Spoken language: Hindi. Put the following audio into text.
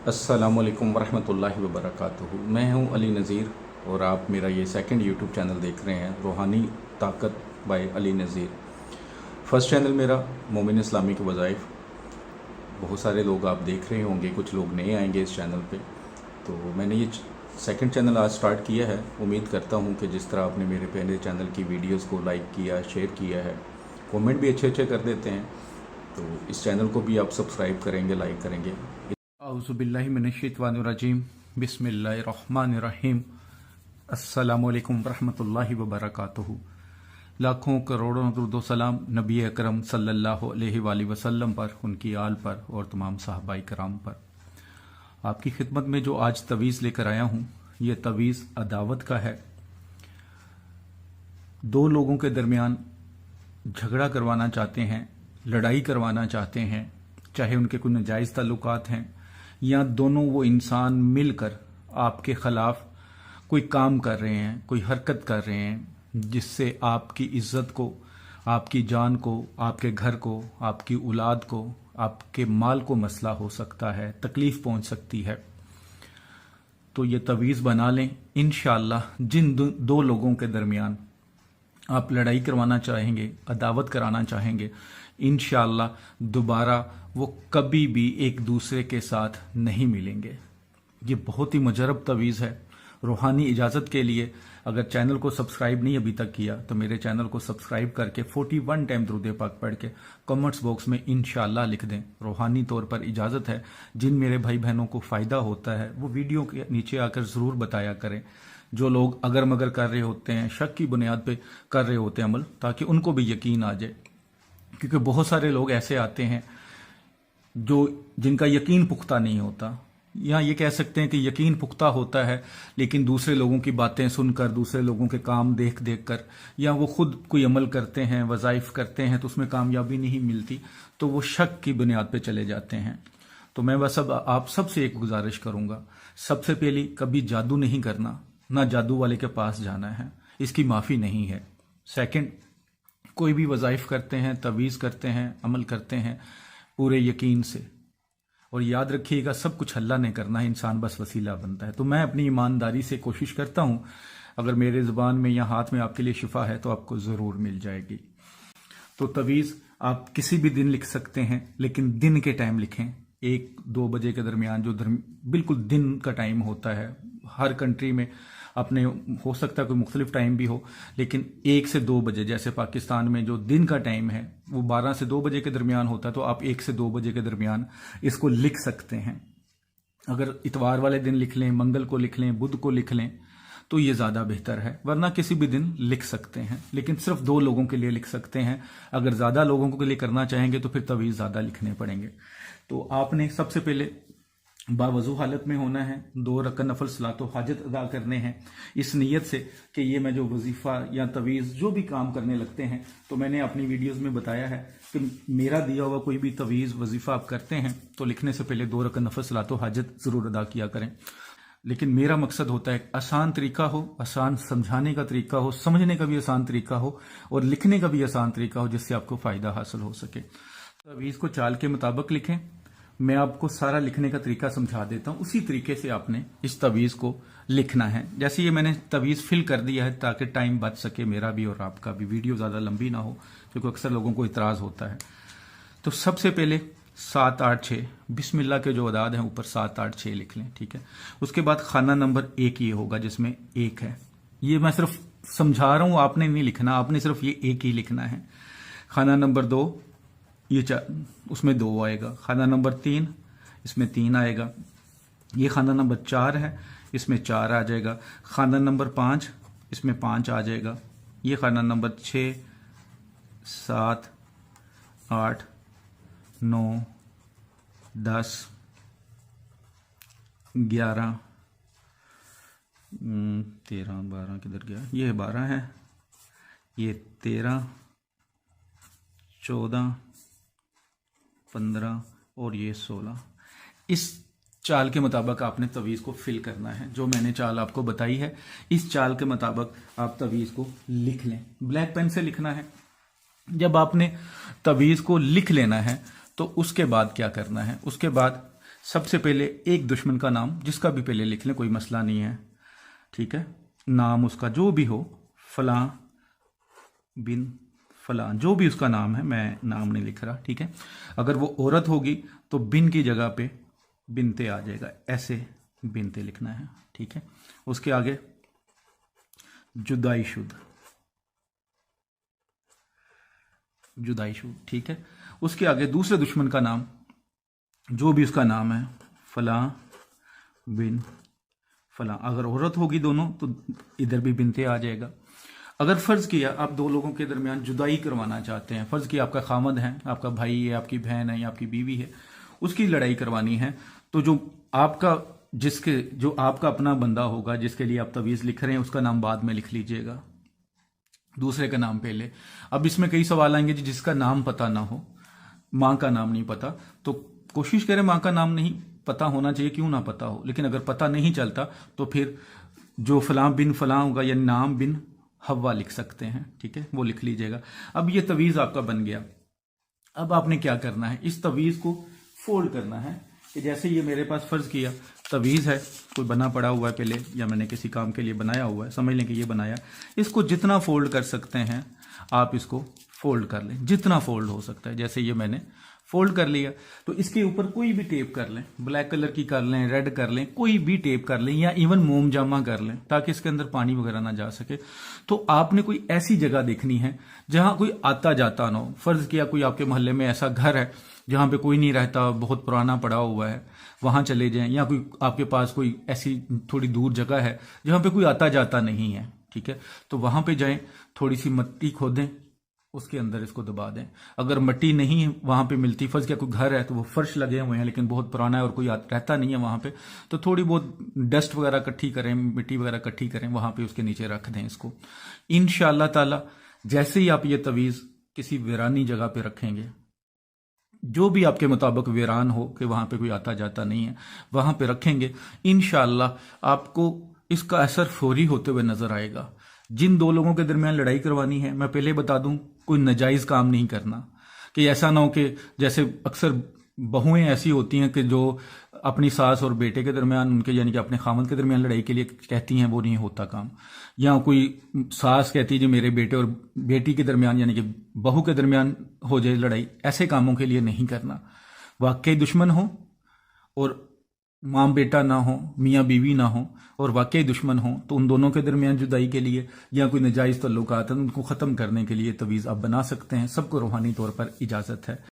अस्सलामुअलैकुम वरहमतुल्लाहि वबरकातुहू। मैं हूं अली नज़ीर और आप मेरा ये सेकंड यूट्यूब चैनल देख रहे हैं, रूहानी ताकत बाय अली नज़ीर। फ़र्स्ट चैनल मेरा मोमिन इस्लामी के वज़ाइफ। बहुत सारे लोग आप देख रहे होंगे, कुछ लोग नए आएंगे इस चैनल पे। तो मैंने ये सेकंड चैनल आज स्टार्ट किया है। उम्मीद करता हूँ कि जिस तरह आपने मेरे पहले चैनल की वीडियोज़ को लाइक किया, शेयर किया है, कॉमेंट भी अच्छे अच्छे कर देते हैं, तो इस चैनल को भी आप सब्सक्राइब करेंगे, लाइक करेंगे। औज़ुबिल्लाहि मिनश्शैतानिर्रजीम, बिस्मिल्लाहिर्रहमानिर्रहीम। अस्सलामुअलैकुम वरहमतुल्लाहि वबरकातुहू। लाखों करोड़ों दुरूद सलाम नबी अकरम सल्लल्लाहु अलैहि वसल्लम पर, उनकी आल पर और तमाम सहाबाए कराम पर। आपकी खिदमत में जो आज तवीज़ लेकर आया हूँ, ये तवीज़ अदावत का है। दो लोगों के दरमियान झगड़ा करवाना चाहते हैं, लड़ाई करवाना चाहते हैं, चाहे उनके कोई नाजायज़ ताल्लुकात हैं या दोनों वो इंसान मिलकर आपके ख़िलाफ़ कोई काम कर रहे हैं, कोई हरकत कर रहे हैं जिससे आपकी इज़्ज़त को, आपकी जान को, आपके घर को, आपकी औलाद को, आपके माल को मसला हो सकता है, तकलीफ़ पहुंच सकती है। तो ये तवीज़ बना लें। इंशाअल्लाह जिन दो लोगों के दरमियान आप लड़ाई करवाना चाहेंगे, अदावत कराना चाहेंगे, इंशाअल्लाह दोबारा वो कभी भी एक दूसरे के साथ नहीं मिलेंगे। ये बहुत ही मुजरब तवीज़ है। रूहानी इजाज़त के लिए अगर चैनल को सब्सक्राइब नहीं अभी तक किया तो मेरे चैनल को सब्सक्राइब करके 41 टाइम दुरूद पाक पढ़ के कमेंट्स बॉक्स में इंशाअल्लाह लिख दें। रूहानी तौर पर इजाज़त है। जिन मेरे भाई बहनों को फ़ायदा होता है वो वीडियो के नीचे आकर ज़रूर बताया करें। जो लोग अगर मगर कर रहे होते हैं, शक की बुनियाद पे कर रहे होते हैं अमल, ताकि उनको भी यकीन आ जाए। क्योंकि बहुत सारे लोग ऐसे आते हैं जिनका यकीन पुख्ता नहीं होता, या ये कह सकते हैं कि यकीन पुख्ता होता है लेकिन दूसरे लोगों की बातें सुनकर, दूसरे लोगों के काम देख देख कर, या वो खुद कोई अमल करते हैं, वज़ाइफ करते हैं तो उसमें कामयाबी नहीं मिलती, तो वो शक की बुनियाद पे चले जाते हैं। तो मैं बस अब आप सबसे एक गुजारिश करूंगा, सबसे पहले कभी जादू नहीं करना, ना जादू वाले के पास जाना है, इसकी माफ़ी नहीं है। सेकंड, कोई भी वज़ाइफ करते हैं, तवीज़ करते हैं, अमल करते हैं पूरे यकीन से, और याद रखिएगा सब कुछ अल्लाह ने करना है, इंसान बस वसीला बनता है। तो मैं अपनी ईमानदारी से कोशिश करता हूँ, अगर मेरे ज़ुबान में या हाथ में आपके लिए शिफा है तो आपको ज़रूर मिल जाएगी। तो तवीज़ आप किसी भी दिन लिख सकते हैं, लेकिन दिन के टाइम लिखें। 1-2 बजे के दरमियान, जो बिल्कुल दिन का टाइम होता है। हर कंट्री में अपने हो सकता है कोई मुख्तलिफ टाइम भी हो, लेकिन 1 से 2 बजे, जैसे पाकिस्तान में जो दिन का टाइम है वो 12 से 2 बजे के दरमियान होता है, तो आप 1 से 2 बजे के दरमियान इसको लिख सकते हैं। अगर इतवार वाले दिन लिख लें, मंगल को लिख लें, बुध को लिख लें तो ये ज़्यादा बेहतर है, वरना किसी भी दिन लिख सकते हैं, लेकिन सिर्फ 2 लोगों के लिए लिख सकते हैं। अगर ज़्यादा लोगों के लिए करना चाहेंगे तो फिर तवीज़ ज़्यादा लिखने पड़ेंगे। तो आपने सबसे पहले बावजू हालत में होना है, 2 रकअत नफल सलातो हाजत अदा करने हैं, इस नीयत से कि ये मैं जो वजीफ़ा या तवीज़ जो भी काम करने लगते हैं, तो मैंने अपनी वीडियोस में बताया है कि मेरा दिया हुआ कोई भी तवीज़ वजीफ़ा आप करते हैं तो लिखने से पहले 2 रकअत नफल सलातो हाजत ज़रूर अदा किया करें। लेकिन मेरा मकसद होता है आसान तरीका हो, आसान समझाने का तरीका हो, समझने का भी आसान तरीका हो और लिखने का भी आसान तरीका हो, जिससे आपको फ़ायदा हासिल हो सके। तवीज़ को चाल के मुताबिक लिखें। मैं आपको सारा लिखने का तरीका समझा देता हूँ, उसी तरीके से आपने इस तवीज़ को लिखना है। जैसे ये मैंने तवीज़ फिल कर दिया है ताकि टाइम बच सके मेरा भी और आपका भी, वीडियो ज़्यादा लंबी ना हो, क्योंकि अक्सर लोगों को इतराज़ होता है। तो सबसे पहले 7, 8, 6 बिस्मिल्लाह के जो अदाद हैं ऊपर 7, 8, 6 लिख लें, ठीक है। उसके बाद खाना नंबर 1 ये होगा जिसमें 1 है। ये मैं सिर्फ समझा रहा हूँ, आपने नहीं लिखना, आपने सिर्फ ये 1 ही लिखना है। खाना नंबर 2, ये उसमें 2 आएगा। खाना नंबर 3, इसमें 3 आएगा। ये खाना नंबर 4 है, इसमें 4 आ जाएगा। खाना नंबर 5, इसमें 5 आ जाएगा। ये खाना नंबर 6, 7, 8, 9, 10, 11, 13, 12 किधर गया, ये 12 है, ये 13, 14, 15 और ये 16। इस चाल के मुताबिक आपने तवीज़ को फिल करना है, जो मैंने चाल आपको बताई है। इस चाल के मुताबिक आप तवीज़ को लिख लें। ब्लैक पेन से लिखना है। जब आपने तवीज़ को लिख लेना है तो उसके बाद क्या करना है, उसके बाद सबसे पहले एक दुश्मन का नाम, जिसका भी पहले लिख लें, कोई मसला नहीं है, ठीक है। नाम उसका जो भी हो, फलां बिन फलां, जो भी उसका नाम है, मैं नाम नहीं लिख रहा, ठीक है। अगर वो औरत होगी तो बिन की जगह पे बिनते आ जाएगा, ऐसे बिनते लिखना है, ठीक है। उसके आगे जुदाईशुद, जुदाईशुद, ठीक है। उसके आगे दूसरे दुश्मन का नाम, जो भी उसका नाम है, फलां बिन फलां। अगर औरत होगी दोनों तो इधर भी बिनते आ जाएगा। अगर फर्ज किया आप दो लोगों के दरमियान जुदाई करवाना चाहते हैं, फर्ज किया आपका खामद है, आपका भाई है, आपकी बहन है या आपकी बीवी है, उसकी लड़ाई करवानी है, तो जो आपका अपना बंदा होगा जिसके लिए आप तवीज़ लिख रहे हैं, उसका नाम बाद में लिख लीजिएगा, दूसरे का नाम पहले। अब इसमें कई सवाल आएंगे जी, जिसका नाम पता ना हो, माँ का नाम नहीं पता, तो कोशिश करें माँ का नाम नहीं पता होना चाहिए, क्यों ना पता हो, लेकिन अगर पता नहीं चलता तो फिर जो फलां बिन फलां होगा, या नाम बिन हवा लिख सकते हैं, ठीक है, वो लिख लीजिएगा। अब ये तवीज़ आपका बन गया। अब आपने क्या करना है, इस तवीज़ को फोल्ड करना है, कि जैसे ये मेरे पास फर्ज किया तवीज़ है, कोई बना पड़ा हुआ है पहले, या मैंने किसी काम के लिए बनाया हुआ है, समझ लें कि ये बनाया, इसको जितना फोल्ड कर सकते हैं आप इसको फोल्ड कर लें, जितना फोल्ड हो सकता है। जैसे ये मैंने फोल्ड कर लिया, तो इसके ऊपर कोई भी टेप कर लें, ब्लैक कलर की कर लें, रेड कर लें, कोई भी टेप कर लें, या इवन मोम जामा कर लें, ताकि इसके अंदर पानी वगैरह ना जा सके। तो आपने कोई ऐसी जगह देखनी है जहां कोई आता जाता ना हो। फर्ज किया कोई आपके मोहल्ले में ऐसा घर है जहां पे कोई नहीं रहता, बहुत पुराना पड़ा हुआ है, वहां चले जाएं, या कोई आपके पास कोई ऐसी थोड़ी दूर जगह है जहां पे कोई आता जाता नहीं है, ठीक है, तो वहां पे जाएं, थोड़ी सी मिट्टी खोदें, उसके अंदर इसको दबा दें। अगर मिट्टी नहीं वहां पे मिलती, फर्ज क्या कोई घर है तो वो फर्श लगे हुए हैं लेकिन बहुत पुराना है और कोई रहता नहीं है वहां पे, तो थोड़ी बहुत डस्ट वगैरह इकट्ठी करें, मिट्टी वगैरह इकट्ठी करें, वहां पे उसके नीचे रख दें इसको। इंशाअल्लाह ताला जैसे ही आप ये तवीज़ किसी वीरानी जगह पे रखेंगे, जो भी आपके मुताबिक वीरान हो कि वहां पे कोई आता जाता नहीं है, वहां पे रखेंगे, इंशाअल्लाह आपको इसका असर फौरी होते हुए नजर आएगा। जिन दो लोगों के दरमियान लड़ाई करवानी है, मैं पहले बता दूं, कोई नाजायज काम नहीं करना, कि ऐसा ना हो कि जैसे अक्सर बहुएं ऐसी होती हैं कि जो अपनी सास और बेटे के दरमियान, उनके यानी कि अपने खामद के दरमियान लड़ाई के लिए कहती हैं, वो नहीं होता काम। या कोई सास कहती है जो मेरे बेटे और बेटी के दरमियान यानी कि बहू के दरमियान हो जाए लड़ाई, ऐसे कामों के लिए नहीं करना। वाकई दुश्मन हो और माँ बेटा ना हो, मियाँ बीवी ना हो और वाकई दुश्मन हो, तो उन दोनों के दरमियान जुदाई के लिए या कोई नाजायज तल्लुकात है उनको ख़त्म करने के लिए तवीज़ आप बना सकते हैं। सबको रूहानी तौर पर इजाज़त है।